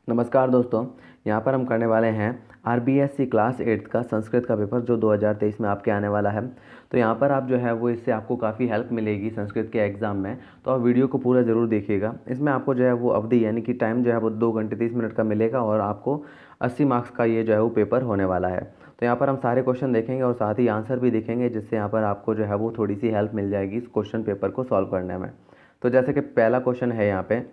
नमस्कार दोस्तों, यहाँ पर हम करने वाले हैं आरबीएससी क्लास 8 का संस्कृत का पेपर जो 2023 में आपके आने वाला है। तो यहाँ पर आप जो है वो इससे आपको काफ़ी हेल्प मिलेगी संस्कृत के एग्ज़ाम में। तो आप वीडियो को पूरा ज़रूर देखिएगा। इसमें आपको जो है वो अवधि यानी कि टाइम जो है वो 2 घंटे 30 मिनट का मिलेगा और आपको 80 मार्क्स का ये जो है वो पेपर होने वाला है। तो यहाँ पर हम सारे क्वेश्चन देखेंगे और साथ ही आंसर भी देखेंगे, जिससे यहाँ पर आपको जो है वो थोड़ी सी हेल्प मिल जाएगी इस क्वेश्चन पेपर को सॉल्व करने में। तो जैसे कि पहला क्वेश्चन है यहाँ पे,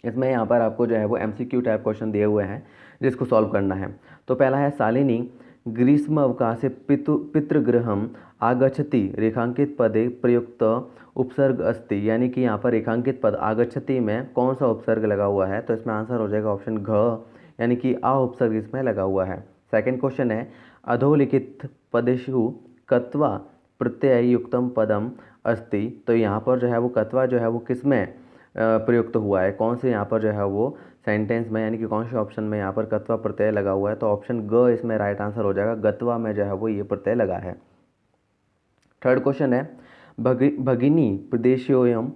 इसमें यहाँ पर आपको जो है वो एमसीक्यू टाइप क्वेश्चन दिए हुए हैं जिसको सॉल्व करना है। तो पहला है, शालिनी ग्रीष्म अवकाशे पितृगृहम आगच्छति रेखांकित पदे प्रयुक्त उपसर्ग अस्ति, यानी कि यहाँ पर रेखांकित पद आगच्छति में कौन सा उपसर्ग लगा हुआ है। तो इसमें आंसर हो जाएगा ऑप्शन घ, यानी कि आ उपसर्ग इसमें लगा हुआ है। सेकंड क्वेश्चन है, अधोलिखित पदेषु कत्वा प्रत्यय युक्तम पदम अस्ति। तो यहाँ पर जो है वो कत्वा जो है वो किस में प्रयुक्त हुआ है, कौन से यहाँ पर जो है वो सेंटेंस में, यानी कि कौन से ऑप्शन में यहाँ पर कत्वा प्रत्यय लगा हुआ है। तो ऑप्शन ग इसमें राइट आंसर हो जाएगा, गत्वा में जो है वो ये प्रत्यय लगा है। थर्ड क्वेश्चन है, भगिनी प्रदेशोऽयं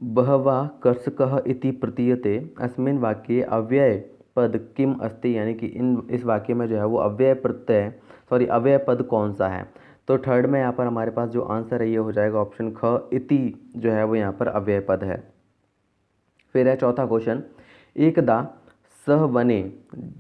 बहवः कर्षकः इति प्रतीयते अस्मिन् वाक्ये अव्यय पद किम अस्ति, यानी कि इस वाक्य में जो है वो अव्यय पद कौन सा है। तो थर्ड में यहाँ पर हमारे पास जो आंसर है ये हो जाएगा ऑप्शन ख, इति जो है वो यहाँ पर अव्यय पद है। फिर है चौथा क्वेश्चन, एकदा सह वने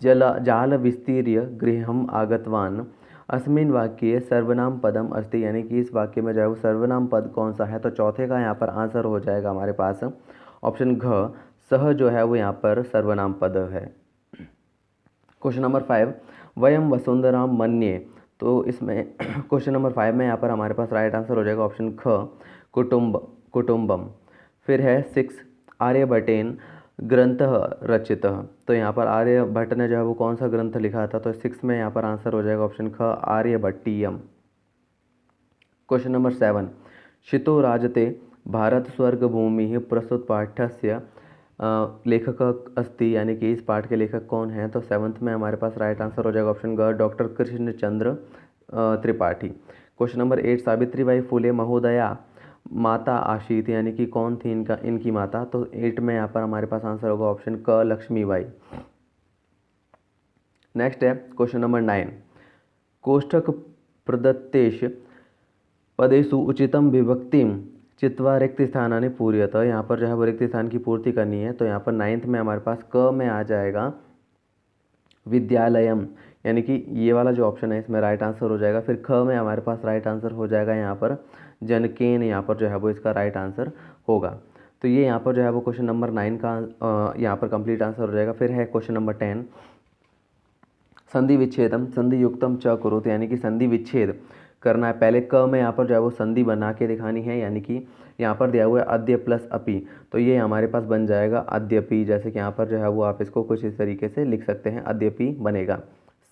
जाल विस्तीर्य गृहम आगतवान अस्मिन् वाक्ये सर्वनाम पदम अस्ति, यानी कि इस वाक्य में जो है वो सर्वनाम पद कौन सा है। तो चौथे का यहाँ पर आंसर हो जाएगा हमारे पास ऑप्शन घ, सह जो है वो यहाँ पर सर्वनाम पद है। क्वेश्चन नंबर 5, वयम वसुंधराम मन्ये। तो इसमें क्वेश्चन नंबर 5 में यहाँ पर हमारे पास राइट आंसर हो जाएगा ऑप्शन ख, कुटुंबम। फिर है 6, आर्यभट्टेन ग्रंथः रचितः। तो यहाँ पर आर्यभट्ट ने जो है वो कौन सा ग्रंथ लिखा था। तो 6 में यहाँ पर आंसर हो जाएगा ऑप्शन ख, आर्यभट्टीयम। क्वेश्चन नंबर 7, शितो राजते भारत स्वर्ग भूमि प्रस्तुत पाठ्यस्य लेखक अस्ति, यानी कि इस पाठ के लेखक कौन हैं। तो 7th में हमारे पास राइट आंसर हो जाएगा ऑप्शन ग, doctor Krishnachandra Tripathi. Question number 8, Savitribai Phule महोदया माता आशीत, यानी कि कौन थी इनकी माता। तो 8 में यहाँ पर हमारे पास आंसर होगा ऑप्शन क, लक्ष्मीबाई। नेक्स्ट है क्वेश्चन नंबर 9, कोष्ठक प्रदत्तेश पदेषु उचितम विभक्तिम चित्वा रिक्त स्थानानि पूर्यत। यहाँ पर जो है वो रिक्त स्थान की पूर्ति करनी है। तो यहाँ पर 9th में हमारे पास क में आ जाएगा विद्यालयम, यानी कि ये वाला जो ऑप्शन है इसमें राइट आंसर हो जाएगा। फिर ख में हमारे पास राइट आंसर हो जाएगा यहाँ पर जनकेन, यहाँ पर जो है वो इसका राइट आंसर होगा। तो ये यहाँ पर जो है वो क्वेश्चन नंबर 9 का यहाँ पर कंप्लीट आंसर हो जाएगा। फिर है क्वेश्चन नंबर 10, संधि विच्छेदम संधि युक्तम च कुरुत, यानी कि संधि विच्छेद करना है। पहले क में यहाँ पर जो है वो संधि बना के दिखानी है, यानी कि यहाँ पर दिया हुआ है अद्य प्लस अपि। तो ये हमारे पास बन जाएगा अद्यपि, जैसे कि यहाँ पर जो है वो आप इसको कुछ इस तरीके से लिख सकते हैं, अद्यपि बनेगा।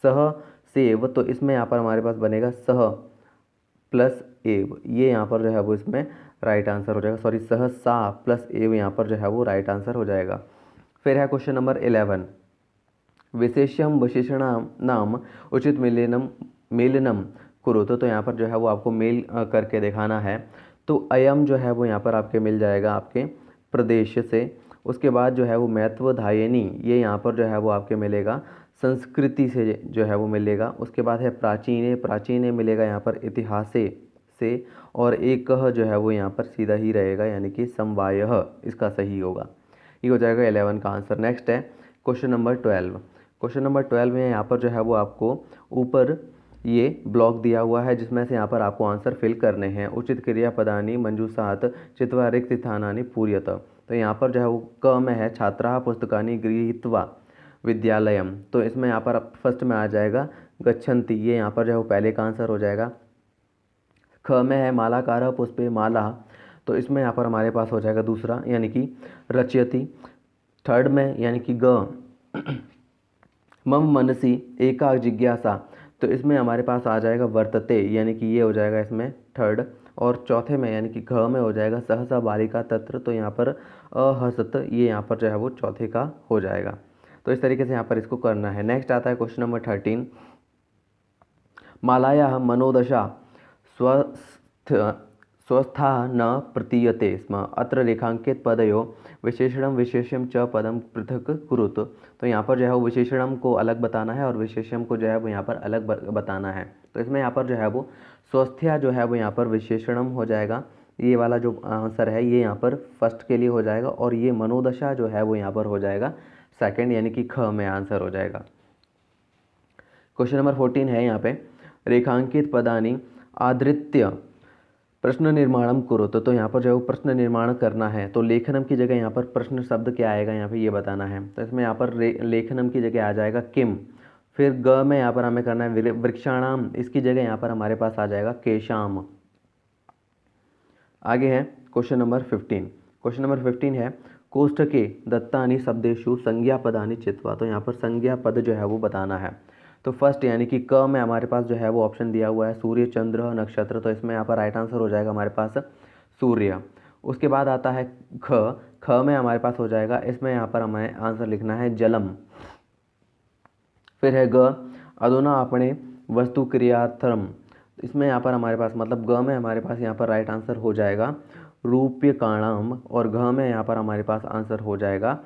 सह सेव, तो इसमें यहाँ पर हमारे पास बनेगा सह प्लस एव, ये यहाँ पर जो है वो इसमें राइट आंसर हो जाएगा। सॉरी, सह सा प्लस एव यहाँ पर जो है वो राइट आंसर हो जाएगा। फिर है क्वेश्चन नंबर 11, विशेष्यम विशेषणाम नाम उचित मेलनम कुरुत। तो यहाँ पर जो है वो आपको मेल करके दिखाना है। तो अयम जो है वो यहाँ पर आपके मिल जाएगा आपके प्रदेश से। उसके बाद जो है वो महत्वधायिनी, ये यहाँ पर जो है वो आपके मिलेगा संस्कृति से जो है वो मिलेगा। उसके बाद है प्राचीने मिलेगा यहाँ पर इतिहासे से। और एक जो है वो यहाँ पर सीधा ही रहेगा, यानी कि समवायः इसका सही होगा। ये हो जाएगा 11 का आंसर। नेक्स्ट है क्वेश्चन नंबर 12। क्वेश्चन नंबर 12 में यहाँ पर जो है वो आपको ऊपर ये ब्लॉक दिया हुआ है, जिसमें से यहाँ पर आपको आंसर फिल करने हैं। उचित क्रियापदानि मंजूषात चित्वा रिक्त स्थानानि पूर्यत। तो यहाँ पर जो है वो क में है, छात्राः पुस्तकानि गृहीत्वा विद्यालयम। तो इसमें यहाँ पर फर्स्ट में आ जाएगा गच्छन्ति, ये यहाँ पर जो है वो पहले का आंसर हो जाएगा। ख में है मालाकारः पुष्पे माला, तो इसमें यहाँ पर हमारे पास हो जाएगा दूसरा, यानी कि रचयति। थर्ड में यानी कि ग, मम मनसी एका जिज्ञासा, तो इसमें हमारे पास आ जाएगा वर्तते, यानी कि ये हो जाएगा इसमें थर्ड। और चौथे में यानी कि घ में हो जाएगा सहसा बालिका तत्र, तो यहाँ पर अहसत, ये यहाँ पर जो है वो चौथे का हो जाएगा। तो इस तरीके से यहाँ पर इसको करना है। नेक्स्ट आता है क्वेश्चन नंबर 13, मालायाः मनोदशा स्वस्था न प्रतीयते स्म अत्र रेखांकित पदयो विशेषणम विशेष्यम च पदम पृथक कुरुत। तो यहाँ पर जो है वो विशेषणम को अलग बताना है और विशेष्यम को जो है वो यहाँ पर अलग बताना है। तो इसमें यहाँ पर जो है वो स्वस्थ्या जो है वो यहाँ पर विशेषणम हो जाएगा, ये वाला जो आंसर है ये यहाँ पर फर्स्ट के लिए हो जाएगा, और ये मनोदशा जो है वो यहाँ पर हो जाएगा सेकंड, यानी कि ख में आंसर हो जाएगा। क्वेश्चन नंबर 14 है यहाँ पे, रेखांकित पदानी आधृत्य प्रश्न निर्माणम कुरुत। तो यहाँ पर जो है वो प्रश्न निर्माण करना है, तो लेखनम की जगह यहाँ पर प्रश्न शब्द क्या आएगा यहाँ पे ये बताना है। तो इसमें यहाँ पर लेखनम की जगह आ जाएगा किम, फिर ग में यहाँ पर हमें करना है वृक्षाणाम, इसकी जगह यहाँ पर हमारे पास आ जाएगा केशाम। आगे है क्वेश्चन नंबर 15। क्वेश्चन नंबर 15 है, कोष्ठके दत्तानि शब्देषु संज्ञा पदानि चित्वा। तो यहाँ पर संज्ञा पद जो है वो बताना है। तो फर्स्ट यानी कि क में हमारे पास जो है वो ऑप्शन दिया हुआ है सूर्य चंद्र नक्षत्र, तो इसमें यहाँ पर राइट आंसर हो जाएगा हमारे पास सूर्य। उसके बाद आता है ख में हमारे पास हो जाएगा, इसमें यहाँ पर हमें आंसर लिखना है जलम। फिर है ग अधुना अपने वस्तु क्रियार्थम, इसमें यहाँ पर हमारे पास मतलब ग में हमारे पास यहाँ पर राइट आंसर हो जाएगा रूप्यकाणाम, और घ में यहाँ पर हमारे पास आंसर हो जाएगा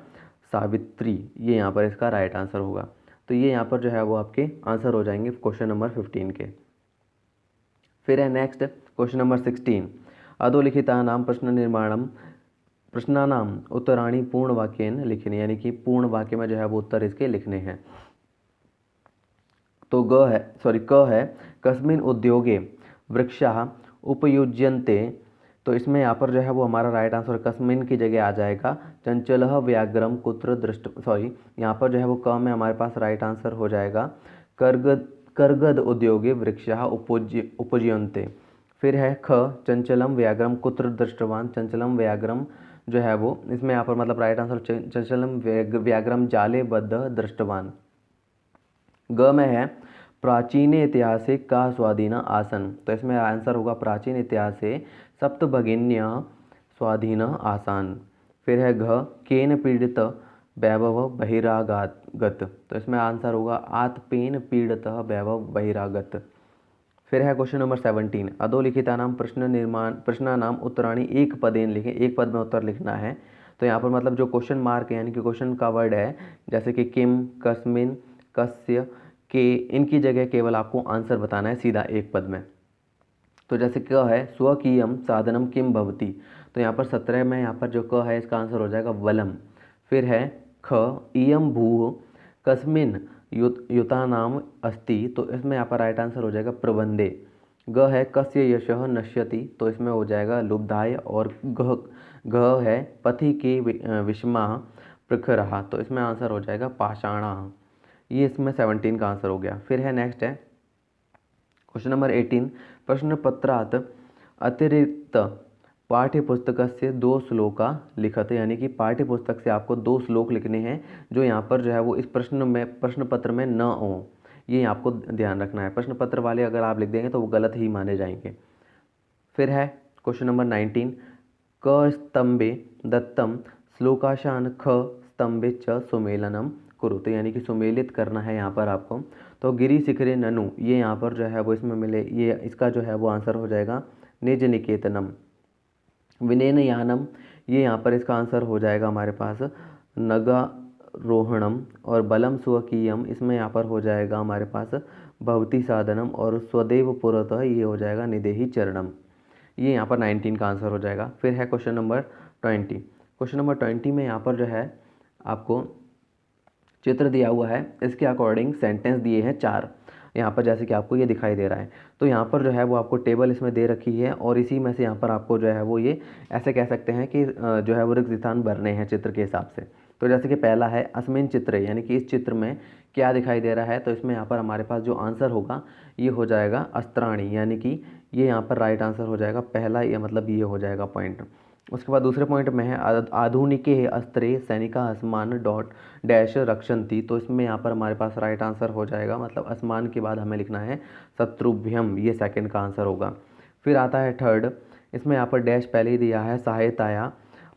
सावित्री, ये यहाँ पर इसका राइट आंसर होगा। तो ये यहाँ पर जो है वो आपके आंसर हो जाएंगे क्वेश्चन नंबर 15 के। फिर है नेक्स्ट क्वेश्चन नंबर 16, अधोलिखिता नाम प्रश्न निर्माणम प्रश्नानाम उत्तराणी पूर्ण वाक्येन लिखने, यानी कि पूर्ण वाक्य में जो है वो उत्तर इसके लिखने हैं। तो क है कस्मिन उद्योगे वृक्षाः उपयुज्यन्ते। तो इसमें यहाँ पर जो है वो हमारा राइट आंसर कस्मिन की जगह आ जाएगा चंचलः व्याघ्रम कुत्र दृष्ट, यहाँ पर जो है वो क में हमारे पास राइट आंसर हो जाएगा कर्गद उद्योगे वृक्षाः उपयुज्यन्ते। फिर है ख चंचलम व्याघ्रम कुत्र दृष्टवान, चंचलम व्याघ्रम जो है वो इसमें यहाँ पर मतलब राइट आंसर चंचलम व्याघ्रम जाले बद्ध दृष्टवान। ग में है प्राचीन इतिहासे का स्वाधीन आसन, तो इसमें आंसर होगा प्राचीन इतिहासे सप्तभगिन्य स्वाधीन आसान। फिर है घ केन पीड़ित वैभव बहिरागत, तो इसमें आंसर होगा आतपेन पीड़ित वैभव बहिरागत। फिर है क्वेश्चन नंबर 17, अधोलिखिता नाम प्रश्न नाम उत्तराणी एक पदेन लिखें, एक पद में उत्तर लिखना है। तो यहाँ पर मतलब जो क्वेश्चन मार्क है यानी कि क्वेश्चन का वर्ड है, जैसे कि किम कस्मिन कस्य के, इनकी जगह केवल आपको आंसर बताना है सीधा एक पद में। तो जैसे क है स्वकीयम साधनम किम भवति, तो यहाँ पर 17 में यहाँ पर जो क है इसका आंसर हो जाएगा वलम। फिर है ख इयम भू कस्मिन युता नाम अस्ति, तो इसमें यहाँ पर राइट आंसर हो जाएगा प्रबंधे। ग है कस्य यशः नश्यति, तो इसमें हो जाएगा लुब्धाय। और घ है पथि के विषमा प्रखरः, तो इसमें आंसर हो जाएगा पाषाणः। ये इसमें 17 का आंसर हो गया। फिर है नेक्स्ट है क्वेश्चन नंबर 18, प्रश्न पत्रात अतिरिक्त पाठ्य पुस्तक से 2 श्लोका लिखत, यानी कि पाठ्य पुस्तक से आपको 2 श्लोक लिखने हैं जो यहाँ पर जो है वो इस प्रश्न पत्र में न हो, ये आपको ध्यान रखना है। प्रश्न पत्र वाले अगर आप लिख देंगे तो वो गलत ही माने जाएंगे। फिर है क्वेश्चन नंबर 19, क स्तंभे दत्तम श्लोकाशान ख स्तंभे च सुमेलनम कुरु, तो यानी कि सुमेलित करना है यहाँ पर आपको। तो गिरी शिखरे ननु, ये यहाँ पर जो है वो इसमें मिले, ये इसका जो है वो आंसर हो जाएगा निज निकेतनम। विनयन यानम, ये यहाँ पर इसका आंसर हो जाएगा हमारे पास नगारोहणम। और बलम स्वकीयम, इसमें यहाँ पर हो जाएगा हमारे पास भवती साधनम। और स्वदेव पुरतः, ये हो जाएगा निदेही चरणम। ये यहाँ पर 19 का आंसर हो जाएगा। फिर है क्वेश्चन नंबर 20। क्वेश्चन नंबर 20 में यहाँ पर जो है आपको चित्र दिया हुआ है, इसके अकॉर्डिंग सेंटेंस दिए हैं 4 यहाँ पर, जैसे कि आपको ये दिखाई दे रहा है। तो यहाँ पर जो है वो आपको टेबल इसमें दे रखी है, और इसी में से यहाँ पर आपको जो है वो ये ऐसे कह सकते हैं कि जो है वो रिक्त स्थान भरने हैं चित्र के हिसाब से। तो जैसे कि पहला है अस्मिन चित्र, यानी कि इस चित्र में क्या दिखाई दे रहा है, तो इसमें यहाँ पर हमारे पास जो आंसर होगा ये हो जाएगा अस्त्राणी, यानी कि ये यहाँ पर राइट आंसर हो जाएगा पहला, ये मतलब ये हो जाएगा पॉइंट। उसके बाद दूसरे पॉइंट में है आधुनिके अस्त्रे सैनिका आसमान डॉट डैश रक्षन्ति, तो इसमें यहाँ पर हमारे पास राइट आंसर हो जाएगा मतलब आसमान के बाद हमें लिखना है शत्रुभ्यम, ये सेकंड का आंसर होगा। फिर आता है थर्ड, इसमें यहाँ पर डैश पहले ही दिया है सहायताया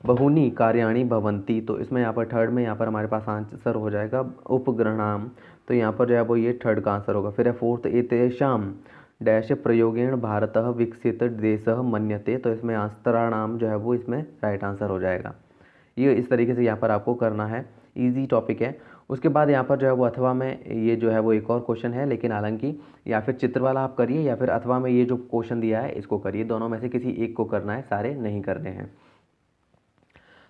बहुनी कार्याणि भवंती, तो इसमें यहाँ पर थर्ड में यहाँ पर हमारे पास आंसर हो जाएगा उपग्रहणाम, तो यहाँ पर जो है वो ये थर्ड का आंसर होगा। फिर है फोर्थ एतेषाम डैश प्रयोगेण भारतः विकसित देशः मन्यते। तो इसमें आंसराणाम जो है वो इसमें राइट आंसर हो जाएगा। ये इस तरीके से यहाँ पर आपको करना है, इजी टॉपिक है। उसके बाद यहाँ पर जो है वो अथवा में ये जो है वो एक और क्वेश्चन है, लेकिन हालांकि या फिर चित्र वाला आप करिए या फिर अथवा में ये जो क्वेश्चन दिया है इसको करिए, दोनों में से किसी एक को करना है, सारे नहीं करने हैं।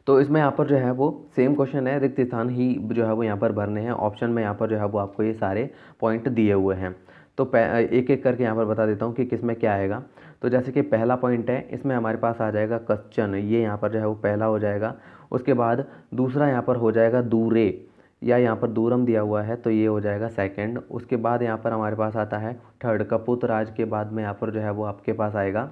तो इसमें यहाँ पर जो है वो सेम क्वेश्चन है, रिक्त स्थान ही जो है वो यहाँ पर भरने हैं। ऑप्शन में यहाँ पर जो है वो आपको ये सारे पॉइंट दिए हुए हैं। तो एक एक करके यहाँ पर बता देता हूँ कि किस में क्या आएगा। तो जैसे कि पहला पॉइंट है, इसमें हमारे पास आ जाएगा कश्चन, ये यहाँ पर जो है वो पहला हो जाएगा। उसके बाद दूसरा यहाँ पर हो जाएगा दूरे, या यहाँ पर दूरम दिया हुआ है तो ये हो जाएगा सेकंड। उसके बाद यहाँ पर हमारे पास आता है थर्ड, कपूत राज के बाद में यहाँ पर जो है वो आपके पास आएगा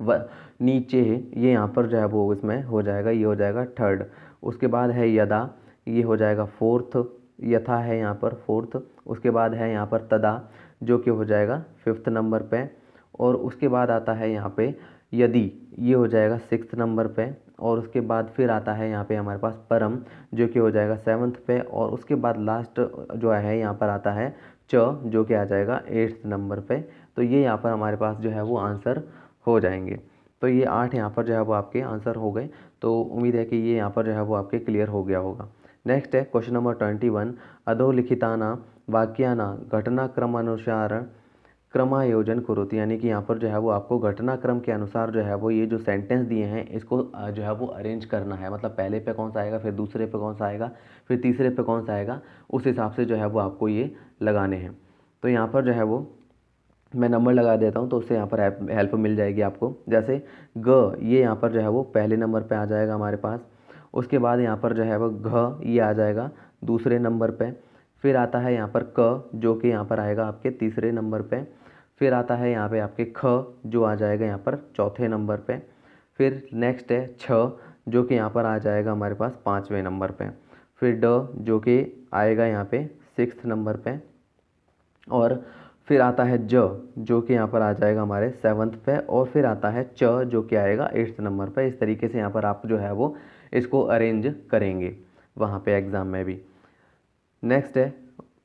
नीचे, ये यहाँ पर जो है वो इसमें हो जाएगा, ये हो जाएगा थर्ड। उसके बाद है यदा, ये हो जाएगा फोर्थ। यथा है यहाँ पर फोर्थ। उसके बाद है यहाँ पर तदा, जो कि हो जाएगा फिफ्थ नंबर पे। और उसके बाद आता है यहाँ पे यदि, ये हो जाएगा सिक्स्थ नंबर पे। और उसके बाद फिर आता है यहाँ पे हमारे पास परम, जो कि हो जाएगा सेवन्थ पे। और उसके बाद लास्ट जो है यहाँ पर आता है च, जो कि आ जाएगा एट्थ नंबर पे। तो ये यहाँ पर हमारे पास जो है वो आंसर हो जाएंगे। तो ये 8 यहाँ पर जो है वो आपके आंसर हो गए। तो उम्मीद है कि ये यहाँ पर जो है वो आपके क्लियर हो गया होगा। नेक्स्ट है क्वेश्चन नंबर 21, अधोलिखिताना वाक्याना घटनाक्रमानुसार क्रमायोजन करोति। यानी कि यहाँ पर जो है वो आपको घटनाक्रम के अनुसार जो है वो ये जो सेंटेंस दिए हैं इसको जो है वो अरेंज करना है। मतलब पहले पे कौन सा आएगा, फिर दूसरे पे कौन सा आएगा, फिर तीसरे पे कौन सा आएगा, उस हिसाब से जो है वो आपको ये लगाने हैं। तो यहाँ पर जो है वो मैं नंबर लगा देता हूँ तो उससे यहाँ पर हेल्प मिल जाएगी आपको। जैसे ग, ये यहाँ पर जो है वो पहले नंबर पे आ जाएगा हमारे पास। उसके बाद यहाँ पर जो है वो घ, ये आ जाएगा दूसरे नंबर पे। फिर आता है यहाँ पर क, जो कि यहाँ पर आएगा आपके तीसरे नंबर पे। फिर आता है यहाँ पे आपके ख, जो आ जाएगा यहाँ पर चौथे नंबर पे। फिर नेक्स्ट है छ, जो कि यहाँ पर आ जाएगा हमारे पास पाँचवें नंबर पे। फिर ड, जो कि आएगा यहाँ पे सिक्स्थ नंबर पे। और फिर आता है ज, जो कि यहाँ पर आ जाएगा हमारे सेवन्थ पे। और फिर आता है च, जो कि आएगा एट्थ नंबर पे। इस तरीके से यहाँ पर आप जो है वो इसको अरेंज करेंगे वहाँ पे एग्ज़ाम में भी। नेक्स्ट है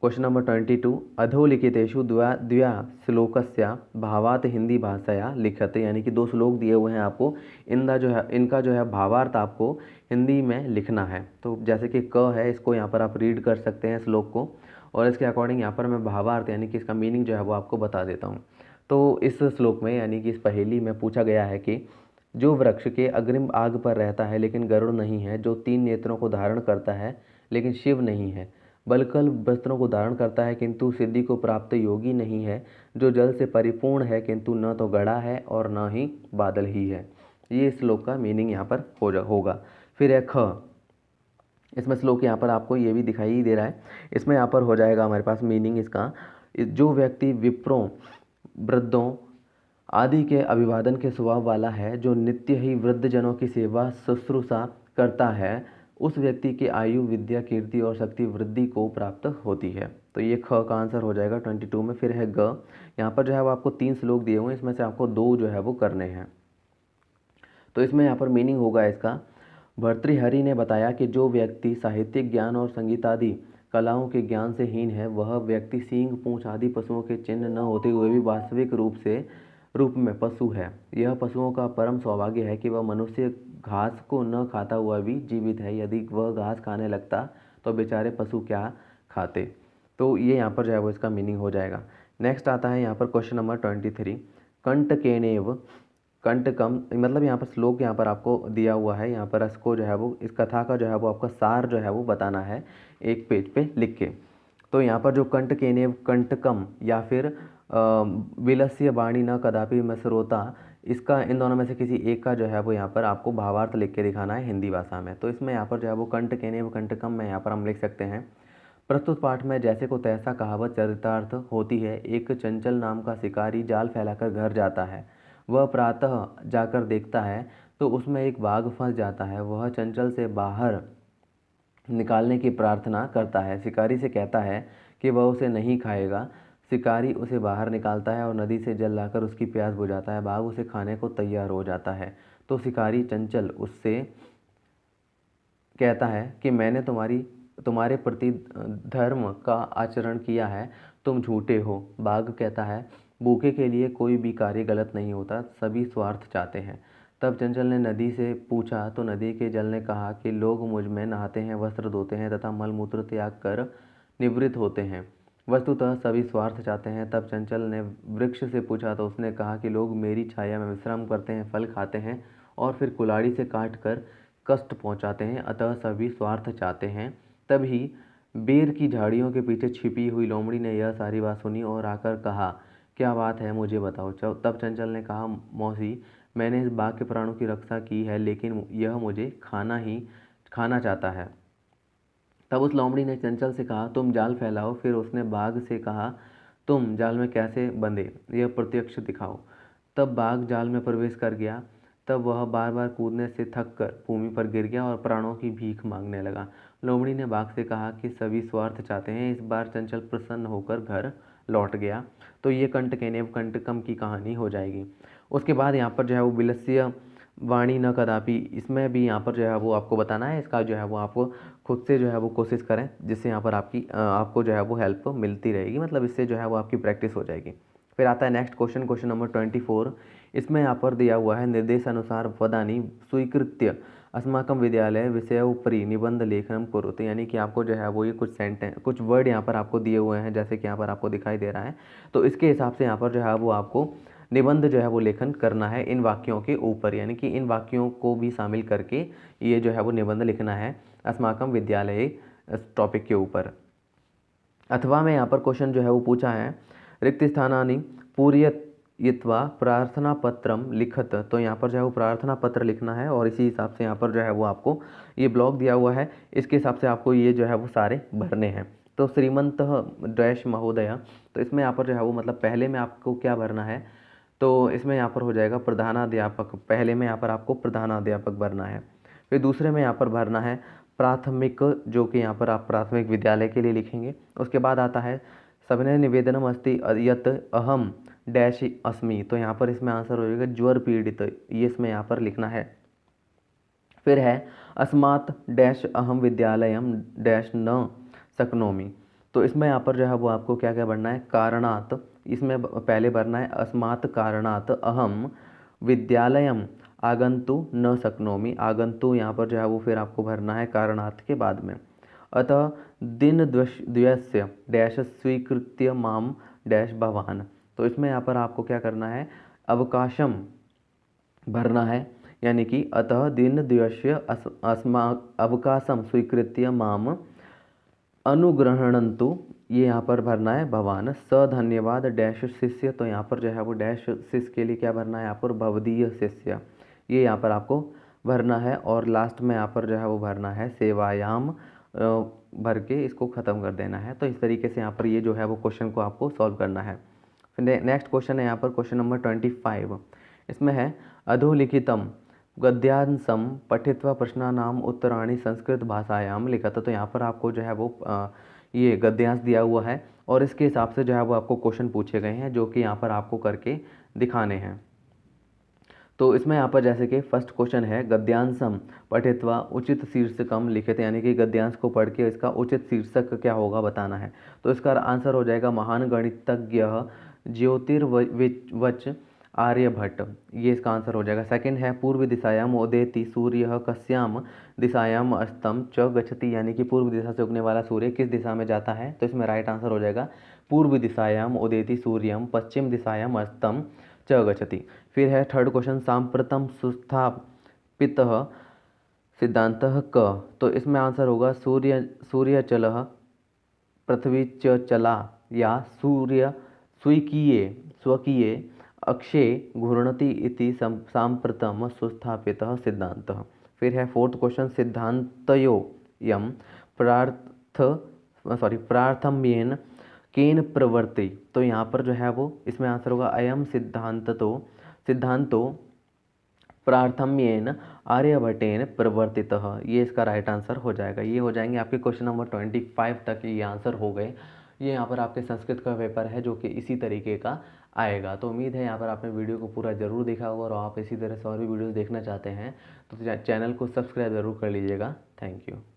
क्वेश्चन नंबर 22, अधोलिखितेषु द्वया श्लोकस्य भावार्थ हिंदी भाषाया लिखते। यानी कि 2 श्लोक दिए हुए हैं आपको, इनका जो है भावार्थ आपको हिंदी में लिखना है। तो जैसे कि क है, इसको यहाँ पर आप रीड कर सकते हैं श्लोक को, और इसके अकॉर्डिंग यहाँ पर मैं भावार्थ यानी कि इसका मीनिंग जो है वो आपको बता देता हूँ। तो इस श्लोक में यानी कि इस पहेली में पूछा गया है कि जो वृक्ष के अग्रिम आग पर रहता है लेकिन गरुड़ नहीं है, जो 3 नेत्रों को धारण करता है लेकिन शिव नहीं है, बलकल वस्त्रों को धारण करता है किंतु सिद्धि को प्राप्त योगी नहीं है, जो जल से परिपूर्ण है किंतु न तो गड़ा है और न ही बादल ही है। ये श्लोक का मीनिंग यहाँ पर होगा। फिर है ख, इसमें श्लोक यहाँ पर आपको ये भी दिखाई ही दे रहा है। इसमें यहाँ पर हो जाएगा हमारे पास मीनिंग इसका, जो व्यक्ति विप्रों, वृद्धों आदि के अभिवादन के स्वभाव वाला है, जो नित्य ही वृद्धजनों की सेवा शुश्रूषा करता है, उस व्यक्ति की आयु, विद्या, कीर्ति और शक्ति वृद्धि को प्राप्त होती है। तो ये ख का आंसर हो जाएगा 22 में। फिर है ग, यहाँ पर जो है वो आपको 3 श्लोक दिए हुए हैं, इसमें से आपको 2 जो है वो करने हैं। तो इसमें यहाँ पर मीनिंग होगा इसका, भर्तृहरि ने बताया कि जो व्यक्ति साहित्यिक ज्ञान और संगीत आदि कलाओं के ज्ञान से हीन है, वह व्यक्ति सींग, पूंछ आदि पशुओं के चिन्ह न होते हुए भी वास्तविक रूप में पशु है। यह पशुओं का परम सौभाग्य है कि वह मनुष्य घास को न खाता हुआ भी जीवित है। यदि वह घास खाने लगता तो बेचारे पशु क्या खाते। तो ये यहाँ पर जो है वो इसका मीनिंग हो जाएगा। नेक्स्ट आता है यहाँ पर क्वेश्चन नंबर 23, कंटकेनेव कंटकम, मतलब यहाँ पर श्लोक यहाँ पर आपको दिया हुआ है। यहाँ पर इसको जो है वो इस कथा का जो है वो आपका सार जो है वो बताना है एक पेज पे लिख के। तो यहाँ पर जो कंटकेनेव कंटकम या फिर विलस्य वाणी न कदापि मसरोता, इसका इन दोनों में से किसी एक का जो है वो यहाँ पर आपको भावार्थ लिख के दिखाना है हिंदी भाषा में। तो इसमें यहाँ पर जो है वो कंटकेनेव कंटकम में यहाँ पर हम लिख सकते हैं, प्रस्तुत पाठ में जैसे को तैसा कहावत चरितार्थ होती है। एक चंचल नाम का शिकारी जाल फैलाकर घर जाता है। वह प्रातः जाकर देखता है तो उसमें एक बाघ फंस जाता है। वह चंचल से बाहर निकालने की प्रार्थना करता है। शिकारी से कहता है कि वह उसे नहीं खाएगा। शिकारी उसे बाहर निकालता है और नदी से जल लाकर उसकी प्यास बुझाता है। बाघ उसे खाने को तैयार हो जाता है। तो शिकारी चंचल उससे कहता है कि मैंने तुम्हारे प्रति धर्म का आचरण किया है, तुम झूठे हो। बाघ कहता है भूखे के लिए कोई भी कार्य गलत नहीं होता, सभी स्वार्थ चाहते हैं। तब चंचल ने नदी से पूछा तो नदी के जल ने कहा कि लोग मुझ में नहाते हैं, वस्त्र धोते हैं तथा मलमूत्र त्याग कर निवृत्त होते हैं, वस्तुतः सभी स्वार्थ चाहते हैं। तब चंचल ने वृक्ष से पूछा तो उसने कहा कि लोग मेरी छाया में विश्राम करते हैं, फल खाते हैं और फिर कुल्हाड़ी से काट कर कष्ट पहुंचाते हैं, अतः सभी स्वार्थ चाहते हैं। तभी बेर की झाड़ियों के पीछे छिपी हुई लोमड़ी ने यह सारी बात सुनी और आकर कहा, क्या बात है, मुझे बताओ। तब चंचल ने कहा, मौसी, मैंने इस बाघ के प्राणों की रक्षा की है, लेकिन यह मुझे खाना चाहता है। तब उस लोमड़ी ने चंचल से कहा, तुम जाल फैलाओ। फिर उसने बाघ से कहा, तुम जाल में कैसे बंधे, यह प्रत्यक्ष दिखाओ। तब बाघ जाल में प्रवेश कर गया। तब वह बार बार कूदने से थक कर भूमि पर गिर गया और प्राणों की भीख मांगने लगा। लोमड़ी ने बाघ से कहा कि सभी स्वार्थ चाहते हैं। इस बार चंचल प्रसन्न होकर घर लौट गया। तो ये कंटकेनेव कंटकम की कहानी हो जाएगी। उसके बाद यहाँ पर जो है वो विलस्य वाणी न कदापि, इसमें भी यहाँ पर जो है वो आपको बताना है। इसका जो है वो आपको खुद से जो है वो कोशिश करें, जिससे यहाँ पर आपको जो है वो हेल्प मिलती रहेगी, मतलब इससे जो है वो आपकी प्रैक्टिस हो जाएगी। फिर आता है नेक्स्ट क्वेश्चन, क्वेश्चन नंबर 24। इसमें यहाँ पर दिया हुआ है, निर्देशानुसार पदानि स्वीकृत्य अस्माकं विद्यालय विषयोपरि निबंध लेखनम कुरुते, यानी कि आपको जो है वो ये कुछ वर्ड यहाँ पर आपको दिए हुए हैं, जैसे कि यहाँ पर आपको दिखाई दे रहा है। तो इसके हिसाब से यहाँ पर जो है वो आपको निबंध जो है वो लेखन करना है इन वाक्यों के ऊपर, यानी कि इन वाक्यों को भी शामिल करके ये जो है वो निबंध लिखना है अस्माकं विद्यालय टॉपिक के ऊपर। अथवा में यहाँ पर क्वेश्चन जो है वो पूछा है, रिक्त स्थानानि पूरयित्वा प्रार्थना पत्रम लिखत। तो यहाँ पर जो है वो प्रार्थना पत्र लिखना है और इसी हिसाब से यहाँ पर जो है वो आपको ये ब्लॉक दिया हुआ है, इसके हिसाब से आपको ये जो है वो सारे भरने हैं। तो श्रीमंत डैश महोदय, तो इसमें यहाँ पर जो है वो मतलब पहले में आपको क्या भरना है, तो इसमें यहाँ पर हो जाएगा प्रधानाध्यापक, पहले में यहाँ पर आपको प्रधानाध्यापक भरना है। फिर दूसरे में यहाँ पर भरना है प्राथमिक, जो कि यहाँ पर आप प्राथमिक विद्यालय के लिए लिखेंगे। उसके बाद आता है सविनय निवेदनम अस्ति यत अहम डैश अस्मि, तो यहाँ पर इसमें आंसर हो जाएगा ज्वर पीड़ित, ये इसमें यहाँ पर लिखना है। फिर है अस्मात् डैश अहम विद्यालयम डैश न शक्नोमि, तो इसमें यहाँ पर जो है वो आपको क्या क्या भरना है, कारणात्, इसमें पहले भरना है अस्मात् कारणात् अहम विद्यालयम आगंतु न शक्नोमि, आगंतु यहाँ पर जो है वो फिर आपको भरना है कारणात् के बाद में। अतः दिन द्वयस्य डैश स्वीकृत्य माम डैश भवान, तो इसमें यहाँ पर आपको क्या करना है, अवकाशम भरना है, यानी कि अतः दिन द्वयस्य अवकाशम स्वीकृत्य माम अनुग्रहणन्तु, ये यहाँ पर भरना है भवान। स धन्यवाद डैश शिष्य, तो यहाँ पर जो है वो डैश शिष्य के लिए क्या भरना है, यहाँ पर भवदीय शिष्य, ये यहाँ पर आपको भरना है। और लास्ट में यहाँ पर जो है वो भरना है सेवायाम, भर के इसको ख़त्म कर देना है। तो इस तरीके से यहाँ पर ये जो है वो क्वेश्चन को आपको सॉल्व करना है। फिर नेक्स्ट क्वेश्चन है यहाँ पर क्वेश्चन नंबर 25। इसमें है अधोलिखितम गद्यांशम पठित्वा प्रश्नानाम उत्तराणि संस्कृत भाषायाम लिखत, तो यहाँ पर आपको जो है वो ये गद्यांश दिया हुआ है और इसके हिसाब से जो है वो आपको क्वेश्चन पूछे गए हैं, जो कि यहाँ पर आपको करके दिखाने हैं। तो इसमें यहाँ पर जैसे कि फर्स्ट क्वेश्चन है गद्यांशम पठित्वा उचित शीर्षकम लिखित, यानी कि गद्यांश को पढ़ के इसका उचित शीर्षक क्या होगा बताना है। तो इसका आंसर हो जाएगा महान गणितज्ञ ज्योतिर्वच आर्यभट्ट, ये इसका आंसर हो जाएगा। सेकंड है पूर्व दिशायाम उदेति सूर्य कस्याम दिशायाम अस्तम च गच्छति, यानी कि पूर्व दिशा से उगने वाला सूर्य किस दिशा में जाता है, तो इसमें राइट आंसर हो जाएगा पूर्व दिशायाम उदेति सूर्यम पश्चिम दिशायाम अस्तम च गच्छति। फिर है थर्ड क्वेश्चन सांप्रतम सुस्थापितः सिद्धांतः क, तो इसमें आंसर होगा सूर्य चलः पृथ्वी च चला, या सूर्य स्वकीय अक्षे घूर्णति इति सांप्रतम सुस्थापितः सिद्धांतः। फिर है फोर्थ क्वेश्चन सिद्धांतयोऽयं प्राथम्येन केन प्रवर्ति, तो यहाँ पर जो है वो इसमें आंसर होगा अयम सिद्धांतो प्राथम्येन आर्यभट्टेन प्रवर्तितः, ये इसका राइट आंसर हो जाएगा। ये हो जाएंगे आपके क्वेश्चन नंबर 25 तक ये आंसर हो गए। ये यहाँ पर आपके संस्कृत का पेपर है जो कि इसी तरीके का आएगा। तो उम्मीद है यहाँ पर आपने वीडियो को पूरा ज़रूर देखा होगा और आप इसी तरह से और भी वीडियोज़ देखना चाहते हैं तो चैनल को सब्सक्राइब ज़रूर कर लीजिएगा। Thank you.